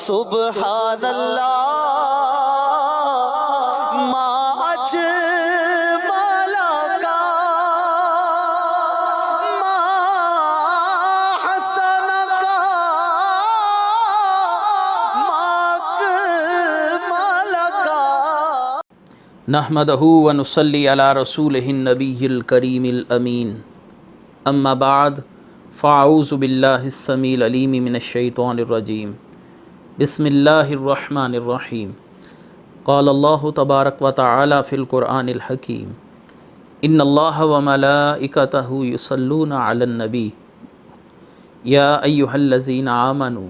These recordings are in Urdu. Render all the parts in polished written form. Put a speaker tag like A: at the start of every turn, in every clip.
A: سبحان اللہ ما اجمل کا ما حسن کا ما اکمل کا
B: نحمدہ ونصلی علی رسولہ النبی الکریم الامین اما بعد فاعوذ باللہ السمیع العلیم من الشیطان الرجیم بسم اللہ الرحمن الرحیم قال اللہ تبارک و تعالی فی القرآن الحکیم ان اللہ وملائکتہ یصلون علی النبی یا ایہا الذین آمنوا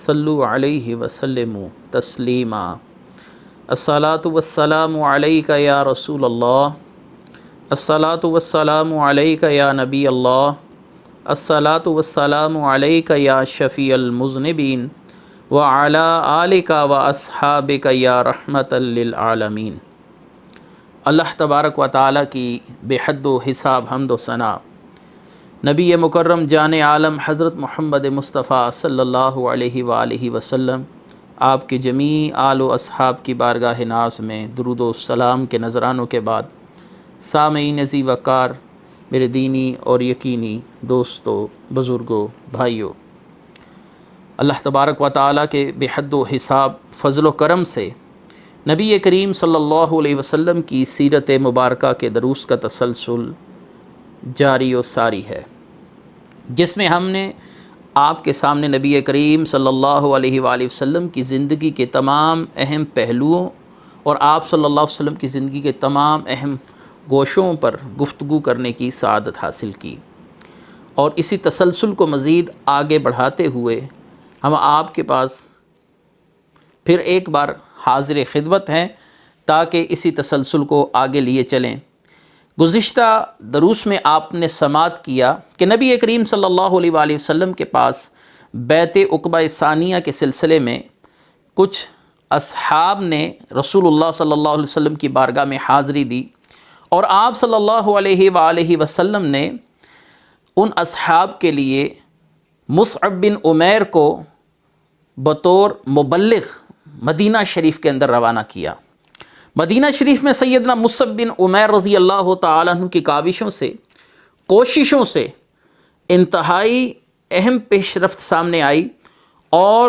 B: صلوا علیہ وسلموا تسلیما الصلاۃ والسلام علیک یا رسول اللہ الصلاۃ والسلام علیک یا نبی اللہ الصلاۃ والسلام علیک یا شفیع المذنبین وعلی آلک و اصحابک یا رحمۃ للعالمین۔ اللہ تبارک و تعالیٰ کی بے حد و حساب حمد و ثنا نبی مکرم جان عالم حضرت محمد مصطفیٰ صلی اللہ علیہ وآلہ وسلم آپ کے جمیع آل و اصحاب کی بارگاہ ناز میں درود و سلام کے نذرانوں کے بعد، سامعین عزیز وقار، میرے دینی اور یقینی دوستو، بزرگوں، بھائیوں، اللہ تبارک و تعالیٰ کے بے حد و حساب فضل و کرم سے نبی کریم صلی اللہ علیہ وسلم کی سیرت مبارکہ کے دروس کا تسلسل جاری و ساری ہے، جس میں ہم نے آپ کے سامنے نبی کریم صلی اللہ علیہ وآلہ وسلم کی زندگی کے تمام اہم پہلوؤں اور آپ صلی اللہ علیہ وسلم کی زندگی کے تمام اہم گوشوں پر گفتگو کرنے کی سعادت حاصل کی، اور اسی تسلسل کو مزید آگے بڑھاتے ہوئے ہم آپ کے پاس پھر ایک بار حاضر خدمت ہیں تاکہ اسی تسلسل کو آگے لیے چلیں۔ گزشتہ دروس میں آپ نے سماعت کیا کہ نبی کریم صلی اللہ علیہ وآلہ وسلم کے پاس بیعت عقبہ ثانیہ کے سلسلے میں کچھ اصحاب نے رسول اللہ صلی اللہ علیہ وسلم کی بارگاہ میں حاضری دی، اور آپ صلی اللہ علیہ وآلہ وسلم نے ان اصحاب کے لیے مصعب بن عمیر کو بطور مبلغ مدینہ شریف کے اندر روانہ کیا۔ مدینہ شریف میں سیدنا مصعب بن عمیر رضی اللہ تعالیٰ عنہ کی کاوشوں سے، کوششوں سے انتہائی اہم پیش رفت سامنے آئی، اور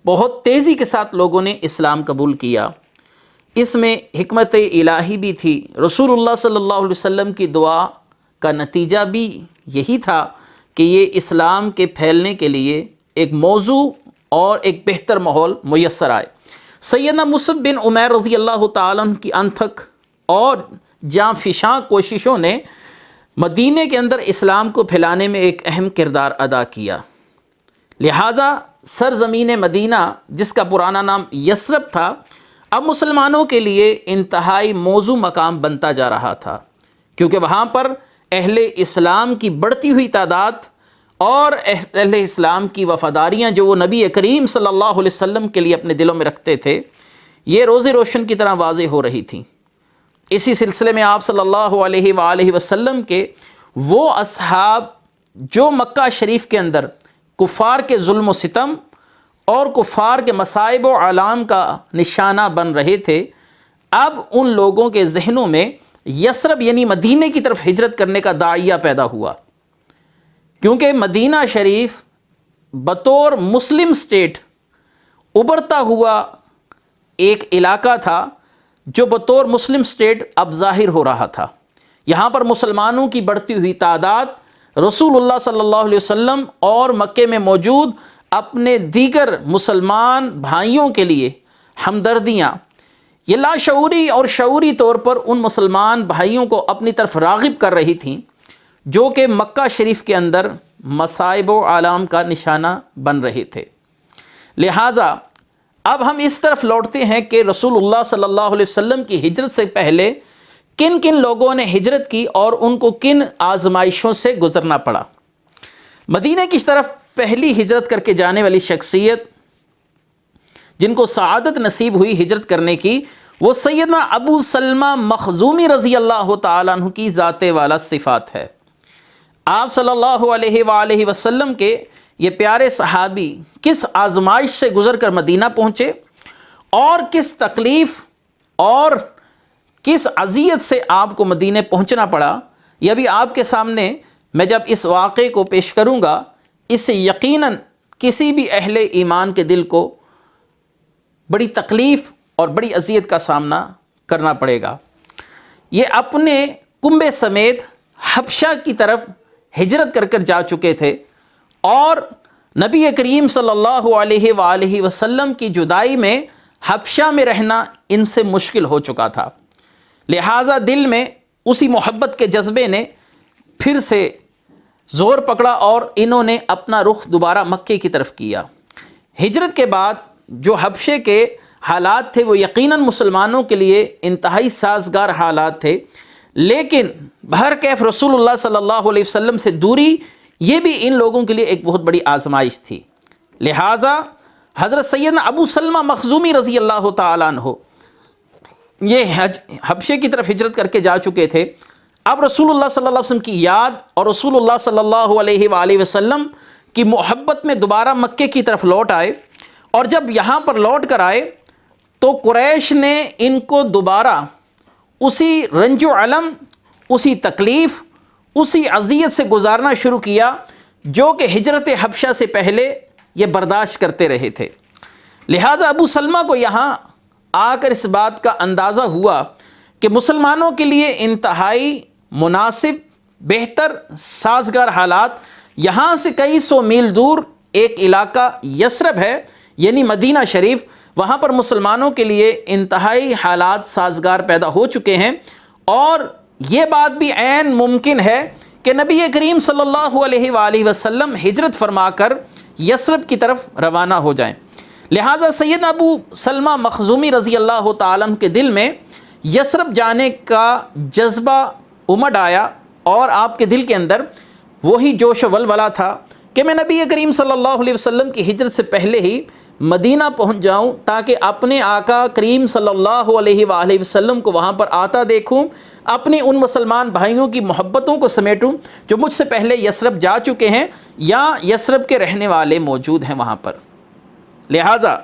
B: بہت تیزی کے ساتھ لوگوں نے اسلام قبول کیا۔ اس میں حکمت الہی بھی تھی، رسول اللہ صلی اللہ علیہ وسلم کی دعا کا نتیجہ بھی یہی تھا کہ یہ اسلام کے پھیلنے کے لیے ایک موضوع اور ایک بہتر ماحول میسر آئے۔ سیدنا مصعب بن عمیر رضی اللہ تعالیٰ عنہ کی انتھک اور جاں فشاں کوششوں نے مدینہ کے اندر اسلام کو پھیلانے میں ایک اہم کردار ادا کیا، لہٰذا سرزمین مدینہ، جس کا پرانا نام یثرب تھا، اب مسلمانوں کے لیے انتہائی موزوں مقام بنتا جا رہا تھا، کیونکہ وہاں پر اہل اسلام کی بڑھتی ہوئی تعداد اور اہل اسلام کی وفاداریاں جو وہ نبی کریم صلی اللہ علیہ وسلم کے لیے اپنے دلوں میں رکھتے تھے، یہ روز روشن کی طرح واضح ہو رہی تھیں۔ اسی سلسلے میں آپ صلی اللہ علیہ وآلہ وسلم کے وہ اصحاب جو مکہ شریف کے اندر کفار کے ظلم و ستم اور کفار کے مصائب و آلام کا نشانہ بن رہے تھے، اب ان لوگوں کے ذہنوں میں یثرب یعنی مدینہ کی طرف ہجرت کرنے کا داعیہ پیدا ہوا، کیونکہ مدینہ شریف بطور مسلم سٹیٹ ابھرتا ہوا ایک علاقہ تھا جو بطور مسلم سٹیٹ اب ظاہر ہو رہا تھا۔ یہاں پر مسلمانوں کی بڑھتی ہوئی تعداد، رسول اللہ صلی اللہ علیہ وسلم اور مکے میں موجود اپنے دیگر مسلمان بھائیوں کے لیے ہمدردیاں، یہ لاشعوری اور شعوری طور پر ان مسلمان بھائیوں کو اپنی طرف راغب کر رہی تھیں جو کہ مکہ شریف کے اندر مصائب و آلام کا نشانہ بن رہے تھے۔ لہٰذا اب ہم اس طرف لوٹتے ہیں کہ رسول اللہ صلی اللہ علیہ وسلم کی ہجرت سے پہلے کن کن لوگوں نے ہجرت کی اور ان کو کن آزمائشوں سے گزرنا پڑا۔ مدینہ کی طرف پہلی ہجرت کر کے جانے والی شخصیت جن کو سعادت نصیب ہوئی ہجرت کرنے کی، وہ سیدنا ابو سلمہ مخزومی رضی اللہ تعالیٰ عنہ کی ذات والا صفات ہے۔ آپ صلی اللہ علیہ وآلہ وسلم کے یہ پیارے صحابی کس آزمائش سے گزر کر مدینہ پہنچے اور کس تکلیف اور کس اذیت سے آپ کو مدینہ پہنچنا پڑا، یہ بھی آپ کے سامنے میں جب اس واقعے کو پیش کروں گا، اس سے یقیناً کسی بھی اہل ایمان کے دل کو بڑی تکلیف اور بڑی اذیت کا سامنا کرنا پڑے گا۔ یہ اپنے کنبے سمیت حبشہ کی طرف ہجرت کر کر جا چکے تھے اور نبی کریم صلی اللہ علیہ وآلہ وسلم کی جدائی میں حبشہ میں رہنا ان سے مشکل ہو چکا تھا، لہٰذا دل میں اسی محبت کے جذبے نے پھر سے زور پکڑا اور انہوں نے اپنا رخ دوبارہ مکے کی طرف کیا۔ ہجرت کے بعد جو حبشے کے حالات تھے وہ یقیناً مسلمانوں کے لیے انتہائی سازگار حالات تھے، لیکن بہرکیف رسول اللہ صلی اللہ علیہ وسلم سے دوری یہ بھی ان لوگوں کے لیے ایک بہت بڑی آزمائش تھی، لہٰذا حضرت سیدنا ابو سلمہ مخزومی رضی اللہ تعالیٰ عنہ یہ حبشے کی طرف ہجرت کر کے جا چکے تھے۔ اب رسول اللہ صلی اللہ علیہ وسلم کی یاد اور رسول اللہ صلی اللہ علیہ وآلہ وسلم کی محبت میں دوبارہ مکے کی طرف لوٹ آئے، اور جب یہاں پر لوٹ کر آئے تو قریش نے ان کو دوبارہ اسی رنج و علم، اسی تکلیف، اسی اذیت سے گزارنا شروع کیا جو کہ ہجرت حبشہ سے پہلے یہ برداشت کرتے رہے تھے۔ لہٰذا ابو سلمہ کو یہاں آ کر اس بات کا اندازہ ہوا کہ مسلمانوں کے لیے انتہائی مناسب، بہتر، سازگار حالات یہاں سے کئی سو میل دور ایک علاقہ یثرب ہے، یعنی مدینہ شریف، وہاں پر مسلمانوں کے لیے انتہائی حالات سازگار پیدا ہو چکے ہیں، اور یہ بات بھی عین ممکن ہے کہ نبی کریم صلی اللہ علیہ وآلہ وسلم ہجرت فرما کر یثرب کی طرف روانہ ہو جائیں۔ لہٰذا سیدنا ابو سلمہ مخزومی رضی اللہ تعالیٰ عنہ کے دل میں یثرب جانے کا جذبہ امڈ آیا، اور آپ کے دل کے اندر وہی جوش و ولولہ تھا کہ میں نبی کریم صلی اللہ علیہ وسلم کی ہجرت سے پہلے ہی مدینہ پہنچ جاؤں تاکہ اپنے آقا کریم صلی اللہ علیہ وآلہ وسلم کو وہاں پر آتا دیکھوں، اپنے ان مسلمان بھائیوں کی محبتوں کو سمیٹوں جو مجھ سے پہلے یثرب جا چکے ہیں یا یثرب کے رہنے والے موجود ہیں وہاں پر۔ لہٰذا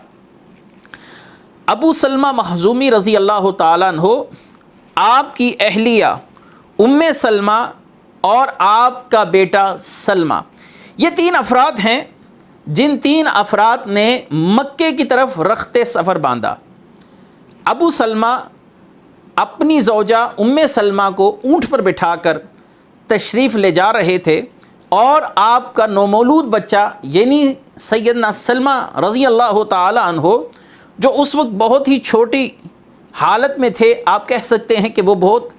B: ابو سلمہ مخزومی رضی اللہ تعالیٰ عنہ، آپ کی اہلیہ ام سلمہ اور آپ کا بیٹا سلمہ، یہ تین افراد ہیں جن تین افراد نے مکے کی طرف رخت سفر باندھا۔ ابو سلمہ اپنی زوجہ ام سلمہ کو اونٹ پر بٹھا کر تشریف لے جا رہے تھے، اور آپ کا نومولود بچہ یعنی سیدنا سلمہ رضی اللہ تعالی عنہ جو اس وقت بہت ہی چھوٹی حالت میں تھے، آپ کہہ سکتے ہیں کہ وہ بہت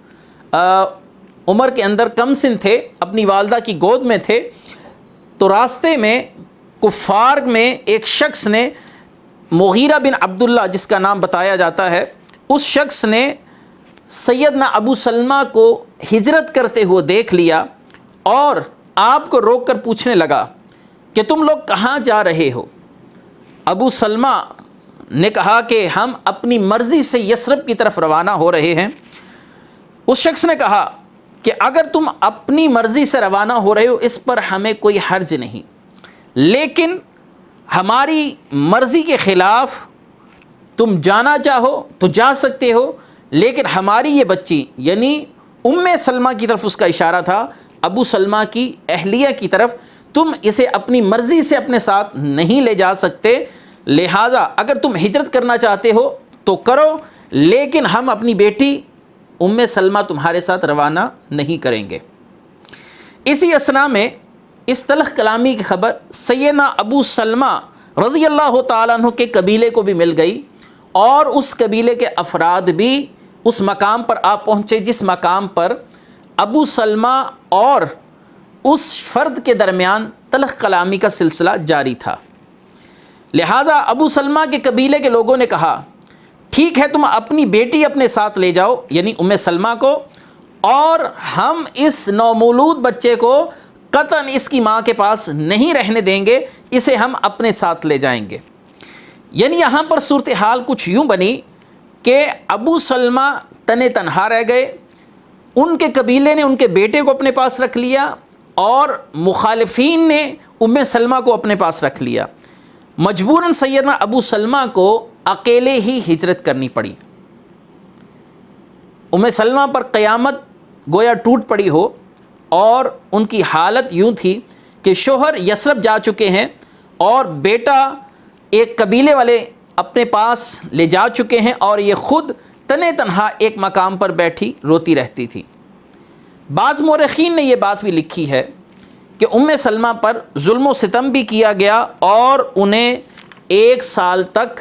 B: عمر کے اندر کم سن تھے، اپنی والدہ کی گود میں تھے، تو راستے میں کفار میں ایک شخص نے، مغیرہ بن عبداللہ جس کا نام بتایا جاتا ہے، اس شخص نے سیدنا ابو سلمہ کو ہجرت کرتے ہوئے دیکھ لیا اور آپ کو روک کر پوچھنے لگا کہ تم لوگ کہاں جا رہے ہو؟ ابو سلمہ نے کہا کہ ہم اپنی مرضی سے یثرب کی طرف روانہ ہو رہے ہیں۔ اس شخص نے کہا کہ اگر تم اپنی مرضی سے روانہ ہو رہے ہو اس پر ہمیں کوئی حرج نہیں، لیکن ہماری مرضی کے خلاف تم جانا چاہو تو جا سکتے ہو، لیکن ہماری یہ بچی یعنی ام سلمہ کی طرف اس کا اشارہ تھا، ابو سلمہ کی اہلیہ کی طرف، تم اسے اپنی مرضی سے اپنے ساتھ نہیں لے جا سکتے، لہٰذا اگر تم ہجرت کرنا چاہتے ہو تو کرو، لیکن ہم اپنی بیٹی ام سلمہ تمہارے ساتھ روانہ نہیں کریں گے۔ اسی اثنا میں اس تلخ کلامی کی خبر سیدنا ابو سلمہ رضی اللہ تعالیٰ عنہ کے قبیلے کو بھی مل گئی، اور اس قبیلے کے افراد بھی اس مقام پر آ پہنچے جس مقام پر ابو سلمہ اور اس فرد کے درمیان تلخ کلامی کا سلسلہ جاری تھا۔ لہذا ابو سلمہ کے قبیلے کے لوگوں نے کہا ٹھیک ہے، تم اپنی بیٹی اپنے ساتھ لے جاؤ یعنی ام سلمہ کو، اور ہم اس نومولود بچے کو قطعاً اس کی ماں کے پاس نہیں رہنے دیں گے، اسے ہم اپنے ساتھ لے جائیں گے۔ یعنی یہاں پر صورتحال کچھ یوں بنی کہ ابو سلمہ تنے تنہا رہ گئے، ان کے قبیلے نے ان کے بیٹے کو اپنے پاس رکھ لیا، اور مخالفین نے ام سلمہ کو اپنے پاس رکھ لیا۔ مجبوراً سیدنا ابو سلمہ کو اکیلے ہی ہجرت کرنی پڑی۔ ام سلمہ پر قیامت گویا ٹوٹ پڑی ہو، اور ان کی حالت یوں تھی کہ شوہر یثرب جا چکے ہیں اور بیٹا ایک قبیلے والے اپنے پاس لے جا چکے ہیں، اور یہ خود تنے تنہا ایک مقام پر بیٹھی روتی رہتی تھی۔ بعض مورخین نے یہ بات بھی لکھی ہے کہ ام سلمہ پر ظلم و ستم بھی کیا گیا، اور انہیں 1 سال تک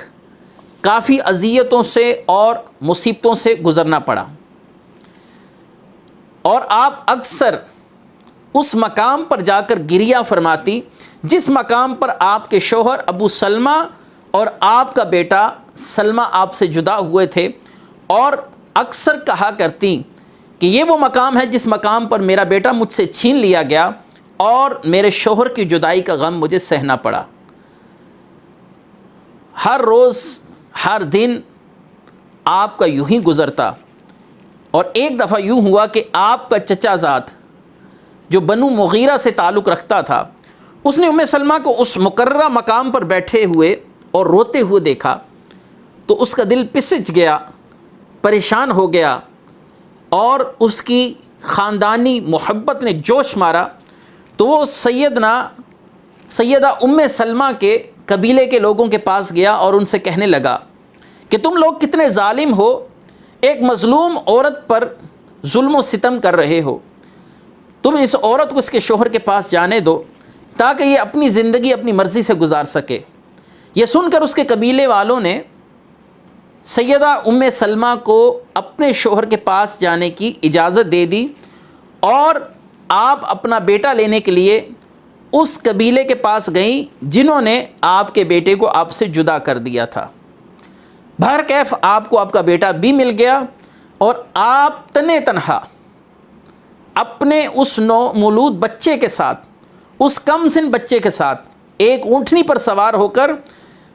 B: کافی اذیتوں سے اور مصیبتوں سے گزرنا پڑا، اور آپ اکثر اس مقام پر جا کر گریہ فرماتی جس مقام پر آپ کے شوہر ابو سلمہ اور آپ کا بیٹا سلمہ آپ سے جدا ہوئے تھے، اور اکثر کہا کرتی کہ یہ وہ مقام ہے جس مقام پر میرا بیٹا مجھ سے چھین لیا گیا اور میرے شوہر کی جدائی کا غم مجھے سہنا پڑا۔ ہر روز ہر دن آپ کا یوں ہی گزرتا، اور ایک دفعہ یوں ہوا کہ آپ کا چچا زاد جو بنو مغیرہ سے تعلق رکھتا تھا، اس نے ام سلمہ کو اس مقررہ مقام پر بیٹھے ہوئے اور روتے ہوئے دیکھا تو اس کا دل پسج گیا، پریشان ہو گیا، اور اس کی خاندانی محبت نے جوش مارا، تو وہ سیدہ ام سلمہ کے قبیلے کے لوگوں کے پاس گیا اور ان سے کہنے لگا کہ تم لوگ کتنے ظالم ہو، ایک مظلوم عورت پر ظلم و ستم کر رہے ہو، تم اس عورت کو اس کے شوہر کے پاس جانے دو تاکہ یہ اپنی زندگی اپنی مرضی سے گزار سکے۔ یہ سن کر اس کے قبیلے والوں نے سیدہ ام سلمہ کو اپنے شوہر کے پاس جانے کی اجازت دے دی، اور آپ اپنا بیٹا لینے کے لیے اس قبیلے کے پاس گئیں جنہوں نے آپ کے بیٹے کو آپ سے جدا کر دیا تھا۔ بہرکیف آپ کو آپ کا بیٹا بھی مل گیا، اور آپ تنے تنہا اپنے اس نومولود بچے کے ساتھ، اس کم سن بچے کے ساتھ ایک اونٹنی پر سوار ہو کر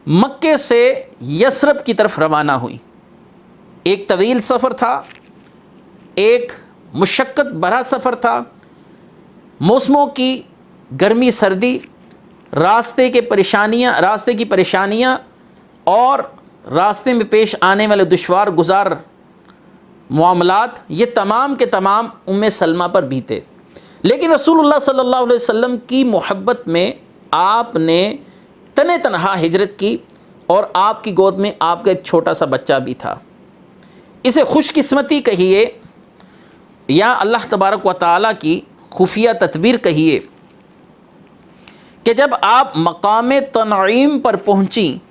B: مکے سے یثرب کی طرف روانہ ہوئی۔ ایک طویل سفر تھا، ایک مشقت بھرا سفر تھا، موسموں کی گرمی سردی، راستے کی پریشانیاں اور راستے میں پیش آنے والے دشوار گزار معاملات، یہ تمام کے تمام ام سلمہ پر بیتے، لیکن رسول اللہ صلی اللہ علیہ وسلم کی محبت میں آپ نے تنے تنہا ہجرت کی، اور آپ کی گود میں آپ کا ایک چھوٹا سا بچہ بھی تھا۔ اسے خوش قسمتی کہیے یا اللہ تبارک و تعالیٰ کی خفیہ تدبیر کہیے کہ جب آپ مقام تنعیم پر پہنچیں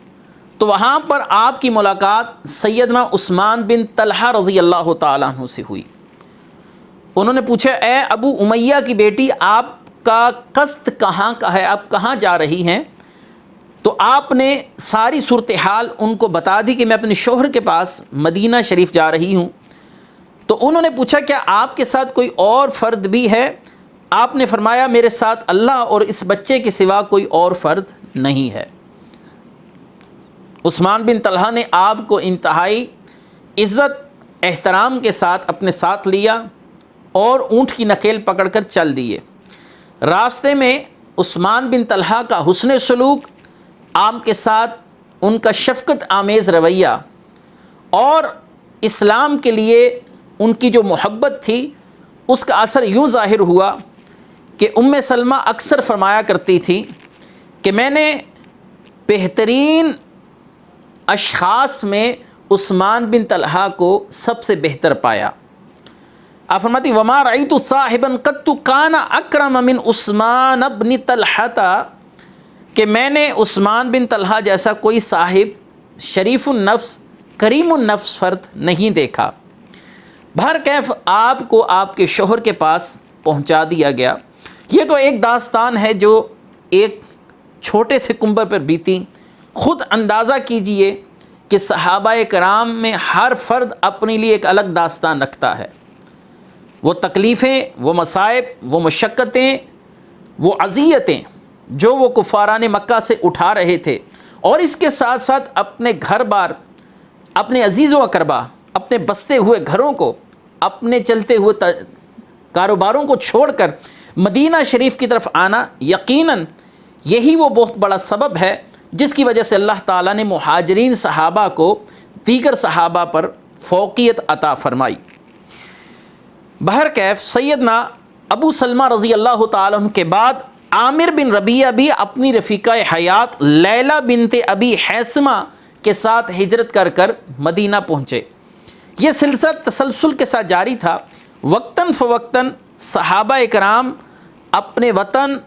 B: تو وہاں پر آپ کی ملاقات سیدنا عثمان بن طلحہ رضی اللہ تعالیٰ عنہ سے ہوئی۔ انہوں نے پوچھا، اے ابو امیہ کی بیٹی، آپ کا قصد کہاں کا ہے، آپ کہاں جا رہی ہیں؟ تو آپ نے ساری صورتحال ان کو بتا دی کہ میں اپنے شوہر کے پاس مدینہ شریف جا رہی ہوں۔ تو انہوں نے پوچھا، کیا آپ کے ساتھ کوئی اور فرد بھی ہے؟ آپ نے فرمایا، میرے ساتھ اللہ اور اس بچے کے سوا کوئی اور فرد نہیں ہے۔ عثمان بن طلحہ نے آپ کو انتہائی عزت احترام کے ساتھ اپنے ساتھ لیا اور اونٹ کی نکیل پکڑ کر چل دیے۔ راستے میں عثمان بن طلحہ کا حسن سلوک، آپ کے ساتھ ان کا شفقت آمیز رویہ اور اسلام کے لیے ان کی جو محبت تھی، اس کا اثر یوں ظاہر ہوا کہ ام سلمہ اکثر فرمایا کرتی تھی کہ میں نے بہترین اشخاص میں عثمان بن طلحہ کو سب سے بہتر پایا۔ آپ فرماتی، وما رأیت صاحبا قط کان اکرم من عثمان بن طلحہ، کہ میں نے عثمان بن طلحہ جیسا کوئی صاحب شریف النفس کریم النفس فرد نہیں دیکھا۔ بہرکیف آپ کو آپ کے شوہر کے پاس پہنچا دیا گیا۔ یہ تو ایک داستان ہے جو ایک چھوٹے سے کنبے پر بیتی۔ خود اندازہ کیجئے کہ صحابہ کرام میں ہر فرد اپنے لیے ایک الگ داستان رکھتا ہے۔ وہ تکلیفیں، وہ مصائب، وہ مشقتیں، وہ اذیتیں جو وہ کفاران مکہ سے اٹھا رہے تھے، اور اس کے ساتھ ساتھ اپنے گھر بار، اپنے عزیز و اقربا، اپنے بستے ہوئے گھروں کو، اپنے چلتے ہوئے کاروباروں کو چھوڑ کر مدینہ شریف کی طرف آنا، یقیناً یہی وہ بہت بڑا سبب ہے جس کی وجہ سے اللہ تعالیٰ نے مہاجرین صحابہ کو دیگر صحابہ پر فوقیت عطا فرمائی۔ بہرکیف سیدنا ابو سلمہ رضی اللہ تعالیٰ عنہ کے بعد عامر بن ربیعہ بھی اپنی رفیقہ حیات لیلہ بنت ابی حیثمہ کے ساتھ ہجرت کر کر مدینہ پہنچے۔ یہ سلسلہ تسلسل کے ساتھ جاری تھا۔ وقتاً فوقتاً صحابہ اکرام اپنے وطن،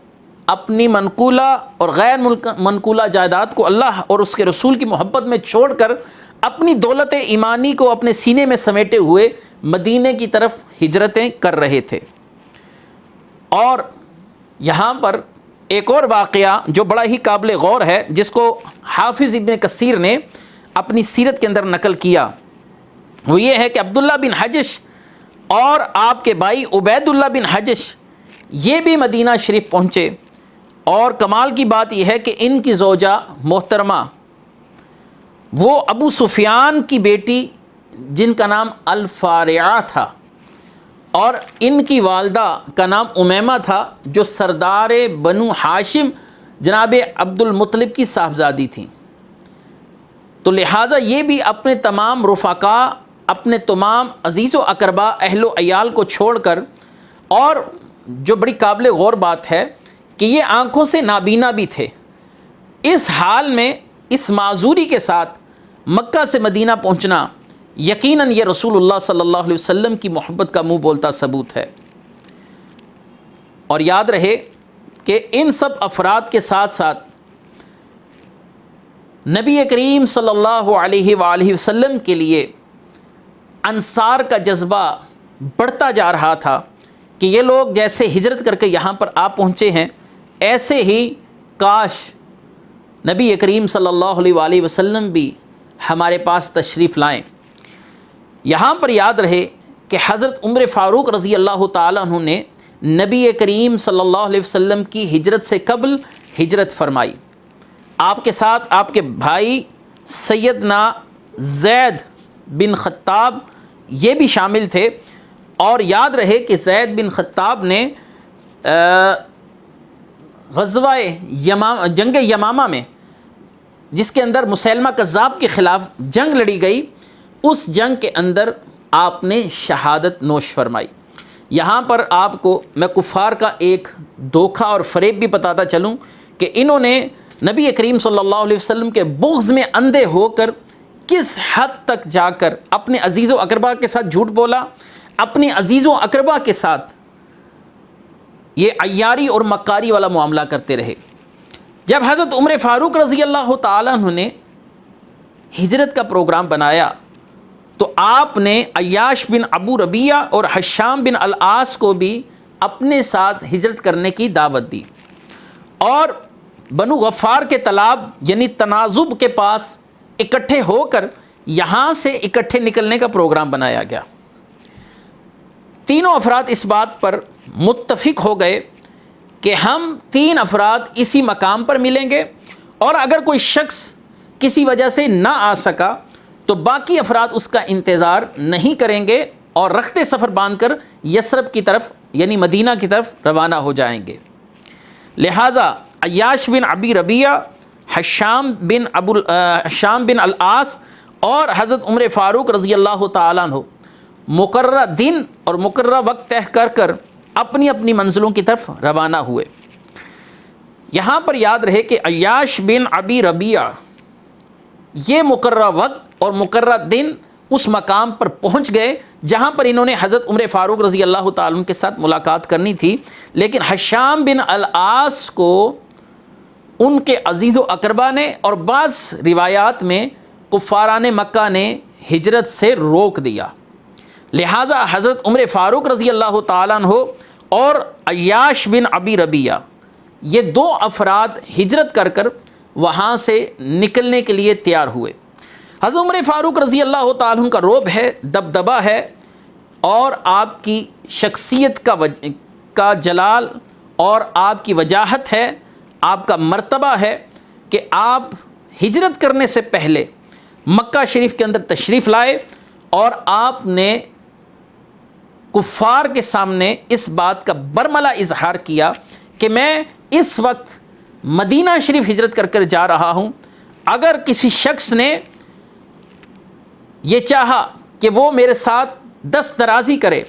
B: اپنی منقولہ اور غیر منقولہ جائیداد کو اللہ اور اس کے رسول کی محبت میں چھوڑ کر اپنی دولت ایمانی کو اپنے سینے میں سمیٹے ہوئے مدینہ کی طرف ہجرتیں کر رہے تھے۔ اور یہاں پر ایک اور واقعہ جو بڑا ہی قابل غور ہے، جس کو حافظ ابن کثیر نے اپنی سیرت کے اندر نقل کیا، وہ یہ ہے کہ عبداللہ بن حجش اور آپ کے بھائی عبید اللہ بن حجش یہ بھی مدینہ شریف پہنچے، اور کمال کی بات یہ ہے کہ ان کی زوجہ محترمہ وہ ابو سفیان کی بیٹی جن کا نام الفارعہ تھا، اور ان کی والدہ کا نام امیمہ تھا جو سردار بنو ہاشم جناب عبد المطلب کی صاحبزادی تھیں۔ تو لہٰذا یہ بھی اپنے تمام رفقا، اپنے تمام عزیز و اقربا، اہل و عیال کو چھوڑ کر، اور جو بڑی قابل غور بات ہے کہ یہ آنکھوں سے نابینا بھی تھے، اس حال میں اس معذوری کے ساتھ مکہ سے مدینہ پہنچنا یقیناً یہ رسول اللہ صلی اللہ علیہ وسلم کی محبت کا منہ بولتا ثبوت ہے۔ اور یاد رہے کہ ان سب افراد کے ساتھ ساتھ نبی کریم صلی اللہ علیہ وآلہ وسلم کے لیے انصار کا جذبہ بڑھتا جا رہا تھا کہ یہ لوگ جیسے ہجرت کر کے یہاں پر آ پہنچے ہیں، ایسے ہی کاش نبی کریم صلی اللہ علیہ وآلہ وسلم بھی ہمارے پاس تشریف لائیں۔ یہاں پر یاد رہے کہ حضرت عمر فاروق رضی اللہ تعالیٰ عنہ نے نبی کریم صلی اللہ علیہ وسلم کی ہجرت سے قبل ہجرت فرمائی۔ آپ کے ساتھ آپ کے بھائی سیدنا زید بن خطاب یہ بھی شامل تھے، اور یاد رہے کہ زید بن خطاب نے غزوہ جنگ یمامہ میں، جس کے اندر مسیلمہ کذاب کے خلاف جنگ لڑی گئی، اس جنگ کے اندر آپ نے شہادت نوش فرمائی۔ یہاں پر آپ کو میں کفار کا ایک دھوکہ اور فریب بھی بتاتا چلوں کہ انہوں نے نبی کریم صلی اللہ علیہ وسلم کے بغض میں اندھے ہو کر کس حد تک جا کر اپنے عزیز و اقربا کے ساتھ جھوٹ بولا، اپنے عزیز و اقربا کے ساتھ یہ عیاری اور مکاری والا معاملہ کرتے رہے۔ جب حضرت عمر فاروق رضی اللہ تعالیٰ عنہ نے ہجرت کا پروگرام بنایا تو آپ نے عیاش بن ابو ربیعہ اور حشام بن العاص کو بھی اپنے ساتھ ہجرت کرنے کی دعوت دی، اور بنو غفار کے تالاب یعنی تنازب کے پاس اکٹھے ہو کر یہاں سے اکٹھے نکلنے کا پروگرام بنایا گیا۔ تینوں افراد اس بات پر متفق ہو گئے کہ ہم 3 افراد اسی مقام پر ملیں گے، اور اگر کوئی شخص کسی وجہ سے نہ آ سکا تو باقی افراد اس کا انتظار نہیں کریں گے اور رخت سفر باندھ کر یثرب کی طرف یعنی مدینہ کی طرف روانہ ہو جائیں گے۔ لہٰذا عیاش بن ابی ربیعہ، حشام بن العاص اور حضرت عمر فاروق رضی اللہ تعالیٰ عنہ مقررہ دن اور مقررہ وقت طے کر کر اپنی اپنی منزلوں کی طرف روانہ ہوئے۔ یہاں پر یاد رہے کہ عیاش بن ابی ربیعہ یہ مقررہ وقت اور مقررہ دن اس مقام پر پہنچ گئے جہاں پر انہوں نے حضرت عمر فاروق رضی اللہ تعالیٰ عنہ کے ساتھ ملاقات کرنی تھی، لیکن حشام بن العاص کو ان کے عزیز و اقربا نے اور بعض روایات میں کفاران مکہ نے ہجرت سے روک دیا۔ لہٰذا حضرت عمر فاروق رضی اللہ تعالیٰ عنہ اور عیاش بن ابی ربیعہ یہ 2 افراد ہجرت کر کر وہاں سے نکلنے کے لیے تیار ہوئے۔ حضرت عمر فاروق رضی اللہ تعالیٰ عنہ کا رعب ہے، دبدبہ ہے، اور آپ کی شخصیت کا جلال اور آپ کی وجاہت ہے، آپ کا مرتبہ ہے کہ آپ ہجرت کرنے سے پہلے مکہ شریف کے اندر تشریف لائے، اور آپ نے کفار کے سامنے اس بات کا برملا اظہار کیا کہ میں اس وقت مدینہ شریف ہجرت کر کر جا رہا ہوں، اگر کسی شخص نے یہ چاہا کہ وہ میرے ساتھ دست درازی کرے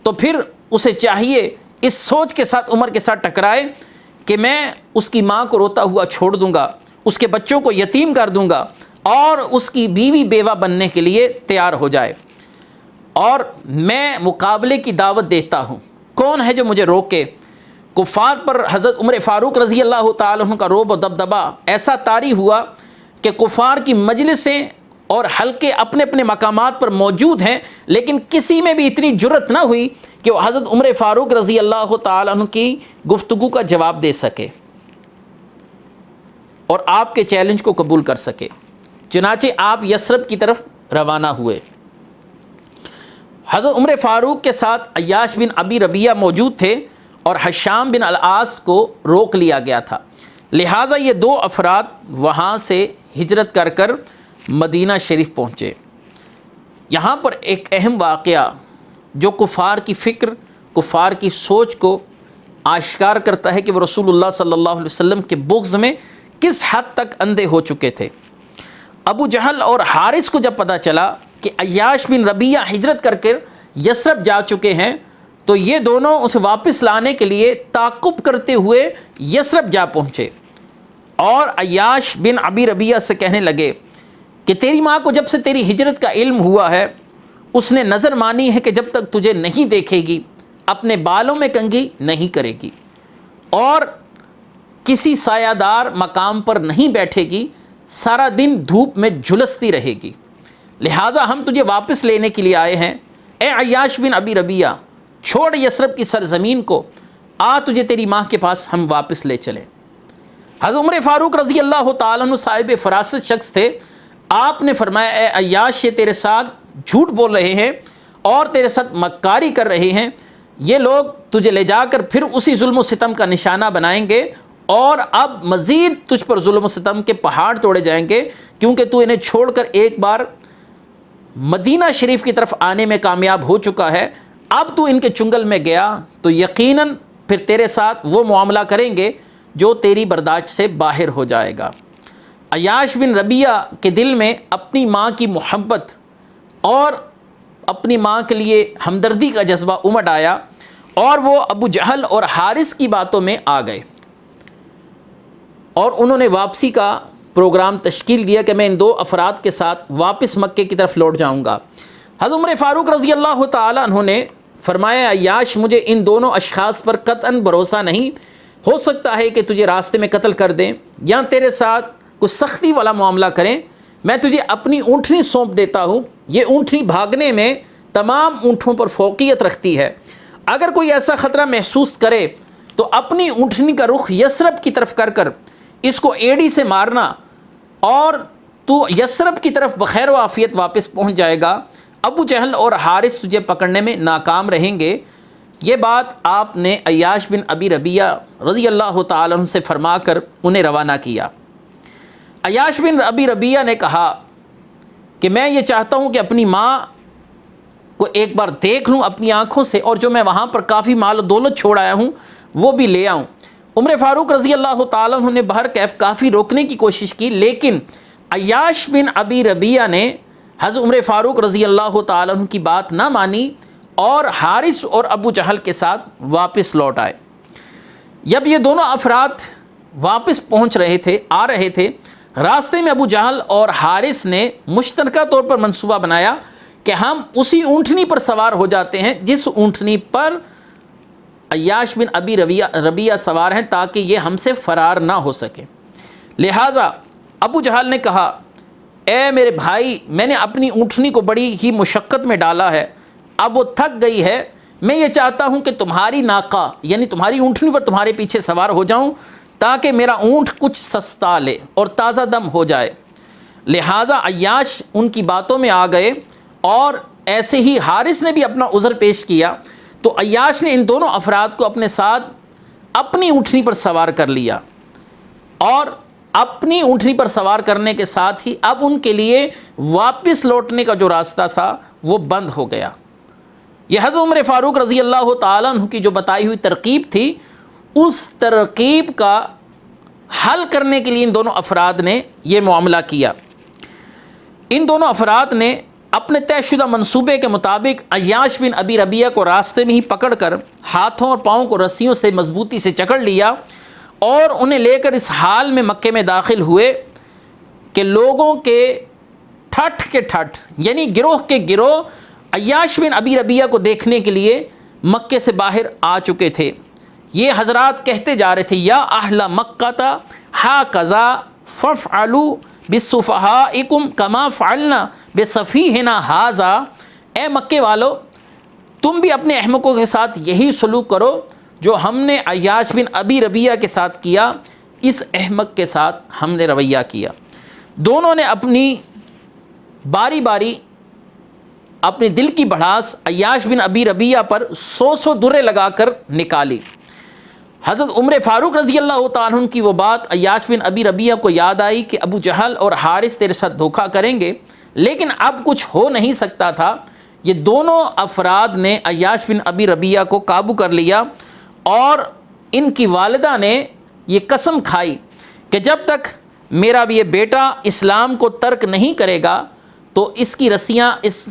B: تو پھر اسے چاہیے اس سوچ کے ساتھ عمر کے ساتھ ٹکرائے کہ میں اس کی ماں کو روتا ہوا چھوڑ دوں گا، اس کے بچوں کو یتیم کر دوں گا اور اس کی بیوی بیوہ بننے کے لیے تیار ہو جائے، اور میں مقابلے کی دعوت دیتا ہوں، کون ہے جو مجھے روکے؟ کفار پر حضرت عمر فاروق رضی اللہ تعالیٰ عنہ کا رعب و دبدبا ایسا طاری ہوا کہ کفار کی مجلسیں اور حلقے اپنے اپنے مقامات پر موجود ہیں، لیکن کسی میں بھی اتنی جرت نہ ہوئی کہ وہ حضرت عمر فاروق رضی اللہ تعالیٰ عنہ کی گفتگو کا جواب دے سکے اور آپ کے چیلنج کو قبول کر سکے۔ چنانچہ آپ یثرب کی طرف روانہ ہوئے۔ حضرت عمر فاروق کے ساتھ عیاش بن ابی ربیعہ موجود تھے اور حشام بن العاص کو روک لیا گیا تھا، لہٰذا یہ دو افراد وہاں سے ہجرت کر کر مدینہ شریف پہنچے۔ یہاں پر ایک اہم واقعہ جو کفار کی فکر، کفار کی سوچ کو آشکار کرتا ہے کہ وہ رسول اللہ صلی اللہ علیہ وسلم کے بغض میں کس حد تک اندھے ہو چکے تھے۔ ابو جہل اور حارث کو جب پتہ چلا کہ عیاش بن ربیعہ ہجرت کر کے یثرب جا چکے ہیں تو یہ دونوں اسے واپس لانے کے لیے تعاقب کرتے ہوئے یثرب جا پہنچے اور عیاش بن ابی ربیعہ سے کہنے لگے کہ تیری ماں کو جب سے تیری ہجرت کا علم ہوا ہے اس نے نظر مانی ہے کہ جب تک تجھے نہیں دیکھے گی اپنے بالوں میں کنگھی نہیں کرے گی اور کسی سایہ دار مقام پر نہیں بیٹھے گی، سارا دن دھوپ میں جھلستی رہے گی، لہٰذا ہم تجھے واپس لینے کے لیے آئے ہیں۔ اے عیاش بن ابی ربیعہ، چھوڑ یثرب کی سرزمین کو، آ تجھے تیری ماں کے پاس ہم واپس لے چلیں۔ حضرت عمر فاروق رضی اللہ تعالیٰ عنہ صاحب فراست شخص تھے، آپ نے فرمایا اے عیاش، یہ تیرے ساتھ جھوٹ بول رہے ہیں اور تیرے ساتھ مکاری کر رہے ہیں، یہ لوگ تجھے لے جا کر پھر اسی ظلم و ستم کا نشانہ بنائیں گے اور اب مزید تجھ پر ظلم و ستم کے پہاڑ توڑے جائیں گے، کیونکہ تو انہیں چھوڑ کر ایک بار مدینہ شریف کی طرف آنے میں کامیاب ہو چکا ہے، اب تو ان کے چنگل میں گیا تو یقیناً پھر تیرے ساتھ وہ معاملہ کریں گے جو تیری برداشت سے باہر ہو جائے گا۔ عیاش بن ربیعہ کے دل میں اپنی ماں کی محبت اور اپنی ماں کے لیے ہمدردی کا جذبہ امڈ آیا اور وہ ابو جہل اور حارث کی باتوں میں آ گئے اور انہوں نے واپسی کا پروگرام تشکیل دیا کہ میں ان دو افراد کے ساتھ واپس مکے کی طرف لوٹ جاؤں گا۔ حضرت عمر فاروق رضی اللہ تعالیٰ عنہ نے فرمایا عیاش، مجھے ان دونوں اشخاص پر قطعاً بھروسہ نہیں، ہو سکتا ہے کہ تجھے راستے میں قتل کر دیں یا تیرے ساتھ کچھ سختی والا معاملہ کریں، میں تجھے اپنی اونٹنی سونپ دیتا ہوں، یہ اونٹنی بھاگنے میں تمام اونٹوں پر فوقیت رکھتی ہے، اگر کوئی ایسا خطرہ محسوس کرے تو اپنی اونٹنی کا رخ یثرب کی طرف کر کر اس کو ایڑی سے مارنا اور تو یثرب کی طرف بخیر و عافیت واپس پہنچ جائے گا، ابو جہل اور حارث تجھے پکڑنے میں ناکام رہیں گے۔ یہ بات آپ نے عیاش بن ابی ربیعہ رضی اللہ تعالیٰ عنہ سے فرما کر انہیں روانہ کیا۔ عیاش بن ابی ربیعہ نے کہا کہ میں یہ چاہتا ہوں کہ اپنی ماں کو ایک بار دیکھ لوں اپنی آنکھوں سے، اور جو میں وہاں پر کافی مال و دولت چھوڑ آیا ہوں وہ بھی لے آؤں۔ عمر فاروق رضی اللہ تعالیٰ عنہ نے بہر کیف کافی روکنے کی کوشش کی، لیکن عیاش بن ابی ربیعہ نے حضرت عمر فاروق رضی اللہ تعالیٰ عنہ کی بات نہ مانی اور حارث اور ابو جہل کے ساتھ واپس لوٹ آئے۔ جب یہ دونوں افراد واپس پہنچ رہے تھے، آ رہے تھے، راستے میں ابو جہل اور حارث نے مشترکہ طور پر منصوبہ بنایا کہ ہم اسی اونٹنی پر سوار ہو جاتے ہیں جس اونٹنی پر عیاش بن ابی ربیعہ سوار ہیں، تاکہ یہ ہم سے فرار نہ ہو سکے۔ لہٰذا ابو جہل نے کہا اے میرے بھائی، میں نے اپنی اونٹنی کو بڑی ہی مشقت میں ڈالا ہے، اب وہ تھک گئی ہے، میں یہ چاہتا ہوں کہ تمہاری ناقہ یعنی تمہاری اونٹنی پر تمہارے پیچھے سوار ہو جاؤں تاکہ میرا اونٹ کچھ سستا لے اور تازہ دم ہو جائے۔ لہٰذا عیاش ان کی باتوں میں آ گئے اور ایسے ہی حارث نے بھی اپنا عذر پیش کیا، تو عیاش نے ان دونوں افراد کو اپنے ساتھ اپنی اونٹنی پر سوار کر لیا اور اپنی اونٹنی پر سوار کرنے کے ساتھ ہی اب ان کے لیے واپس لوٹنے کا جو راستہ تھا وہ بند ہو گیا۔ یہ حضرت عمر فاروق رضی اللہ تعالیٰ عنہ کی جو بتائی ہوئی ترکیب تھی، اس ترکیب کا حل کرنے کے لیے ان دونوں افراد نے یہ معاملہ کیا۔ ان دونوں افراد نے اپنے طے شدہ منصوبے کے مطابق عیاش بن ابی ربیعہ کو راستے میں ہی پکڑ کر ہاتھوں اور پاؤں کو رسیوں سے مضبوطی سے جکڑ لیا اور انہیں لے کر اس حال میں مکے میں داخل ہوئے کہ لوگوں کے ٹھٹ کے ٹھٹ، یعنی گروہ کے گروہ عیاش بن ابی ربیعہ کو دیکھنے کے لیے مکے سے باہر آ چکے تھے۔ یہ حضرات کہتے جا رہے تھے، یا اہل مکہ ہاکذا فافعلوا بسفہائکم کما فعلنا بسفیہنا ھذا، اے مکے والو تم بھی اپنے احمقوں کے ساتھ یہی سلوک کرو جو ہم نے عیاش بن ابی ربیعہ کے ساتھ کیا، اس احمق کے ساتھ ہم نے رویہ کیا۔ دونوں نے اپنی باری باری اپنے دل کی بھڑاس عیاش بن ابی ربیعہ پر 100 درے لگا کر نکالی۔ حضرت عمر فاروق رضی اللہ تعالیٰ عنہ کی وہ بات عیاش بن ابی ربیعہ کو یاد آئی کہ ابو جہل اور حارث تیرے ساتھ دھوکہ کریں گے، لیکن اب کچھ ہو نہیں سکتا تھا۔ یہ دونوں افراد نے عیاش بن ابی ربیعہ کو قابو کر لیا اور ان کی والدہ نے یہ قسم کھائی کہ جب تک میرا بھی یہ بیٹا اسلام کو ترک نہیں کرے گا تو اس کی رسیاں اس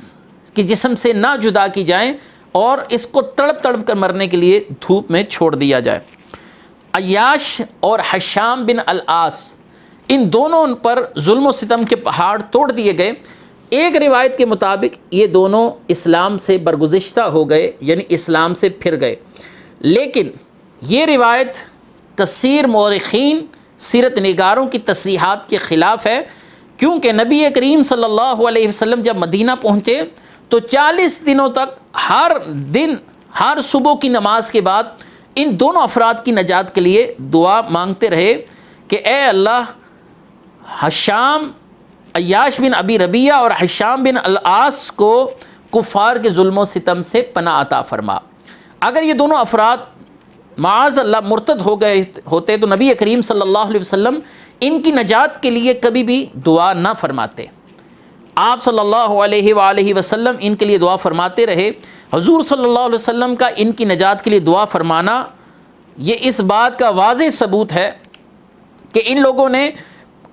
B: کے جسم سے نہ جدا کی جائیں اور اس کو تڑپ تڑپ کر مرنے کے لیے دھوپ میں چھوڑ دیا جائے۔ عیاش اور حشام بن العاص ان دونوں پر ظلم و ستم کے پہاڑ توڑ دیے گئے۔ ایک روایت کے مطابق یہ دونوں اسلام سے برگزشتہ ہو گئے، یعنی اسلام سے پھر گئے، لیکن یہ روایت کثیر مورخین سیرت نگاروں کی تصریحات کے خلاف ہے، کیونکہ نبی کریم صلی اللہ علیہ وسلم جب مدینہ پہنچے تو 40 دنوں تک ہر دن ہر صبح کی نماز کے بعد ان دونوں افراد کی نجات کے لیے دعا مانگتے رہے کہ اے اللہ حشام عیاش بن ابی ربیعہ اور حشام بن العاص کو کفار کے ظلم و ستم سے پناہ عطا فرما۔ اگر یہ دونوں افراد معاذ اللہ مرتد ہو گئے ہوتے تو نبی کریم صلی اللہ علیہ وسلم ان کی نجات کے لیے کبھی بھی دعا نہ فرماتے۔ آپ صلی اللہ علیہ وآلہ وسلم ان کے لیے دعا فرماتے رہے۔ حضور صلی اللہ علیہ وسلم کا ان کی نجات کے لیے دعا فرمانا یہ اس بات کا واضح ثبوت ہے کہ ان لوگوں نے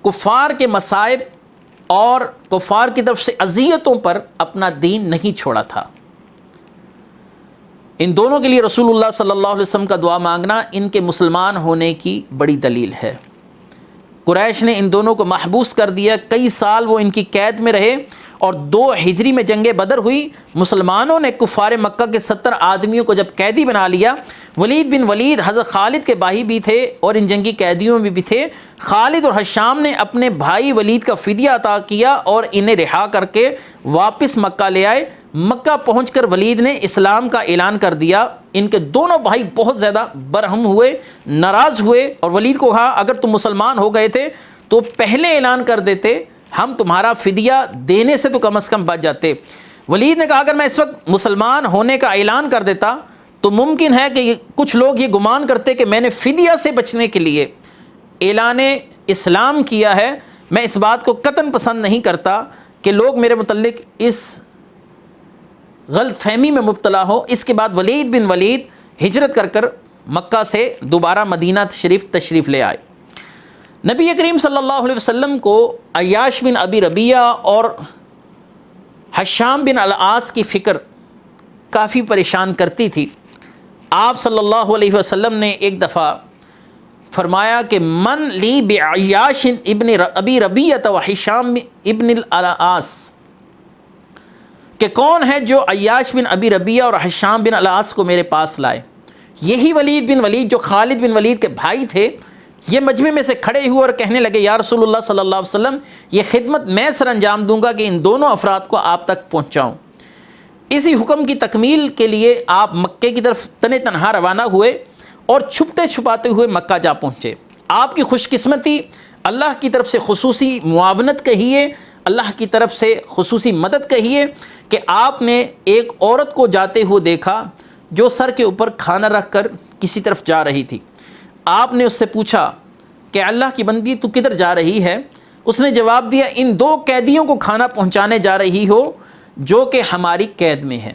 B: کفار کے مصائب اور کفار کی طرف سے اذیتوں پر اپنا دین نہیں چھوڑا تھا۔ ان دونوں کے لیے رسول اللہ صلی اللہ علیہ وسلم کا دعا مانگنا ان کے مسلمان ہونے کی بڑی دلیل ہے۔ قریش نے ان دونوں کو محبوس کر دیا، کئی سال وہ ان کی قید میں رہے، اور 2 ہجری میں جنگ بدر ہوئی۔ مسلمانوں نے کفار مکہ کے 70 آدمیوں کو جب قیدی بنا لیا، ولید بن ولید حضرت خالد کے بھائی بھی تھے اور ان جنگی قیدیوں میں بھی تھے۔ خالد اور حشام نے اپنے بھائی ولید کا فدیہ عطا کیا اور انہیں رہا کر کے واپس مکہ لے آئے۔ مکہ پہنچ کر ولید نے اسلام کا اعلان کر دیا۔ ان کے دونوں بھائی بہت زیادہ برہم ہوئے، ناراض ہوئے، اور ولید کو کہا اگر تم مسلمان ہو گئے تھے تو پہلے اعلان کر دیتے، ہم تمہارا فدیہ دینے سے تو کم از کم بچ جاتے۔ ولید نے کہا اگر میں اس وقت مسلمان ہونے کا اعلان کر دیتا تو ممکن ہے کہ کچھ لوگ یہ گمان کرتے کہ میں نے فدیہ سے بچنے کے لیے اعلان اسلام کیا ہے۔ میں اس بات کو قطعاً پسند نہیں کرتا کہ لوگ میرے متعلق اس غلط فہمی میں مبتلا ہو۔ اس کے بعد ولید بن ولید ہجرت کر کر مکہ سے دوبارہ مدینہ شریف تشریف لے آئے۔ نبی کریم صلی اللہ علیہ وسلم کو عیاش بن ابی ربیعہ اور حشام بن العاص کی فکر کافی پریشان کرتی تھی۔ آپ صلی اللہ علیہ وسلم نے ایک دفعہ فرمایا کہ من لی بعیاش ابن ابی ربیعہ و حشام ابن العاص، کہ کون ہے جو عیاش بن ابی ربیعہ اور حشام بن العاص کو میرے پاس لائے۔ یہی ولید بن ولید جو خالد بن ولید کے بھائی تھے، یہ مجمع میں سے کھڑے ہوئے اور کہنے لگے یا رسول اللہ صلی اللہ علیہ وسلم، یہ خدمت میں سر انجام دوں گا کہ ان دونوں افراد کو آپ تک پہنچاؤں۔ اسی حکم کی تکمیل کے لیے آپ مکے کی طرف تن تنہا روانہ ہوئے اور چھپتے چھپاتے ہوئے مکہ جا پہنچے۔ آپ کی خوش قسمتی، اللہ کی طرف سے خصوصی معاونت کہیے، اللہ کی طرف سے خصوصی مدد کہیے کہ آپ نے ایک عورت کو جاتے ہوئے دیکھا جو سر کے اوپر کھانا رکھ کر کسی طرف جا رہی تھی۔ آپ نے اس سے پوچھا کہ اللہ کی بندی تو کدھر جا رہی ہے؟ اس نے جواب دیا ان 2 قیدیوں کو کھانا پہنچانے جا رہی ہو جو کہ ہماری قید میں ہیں۔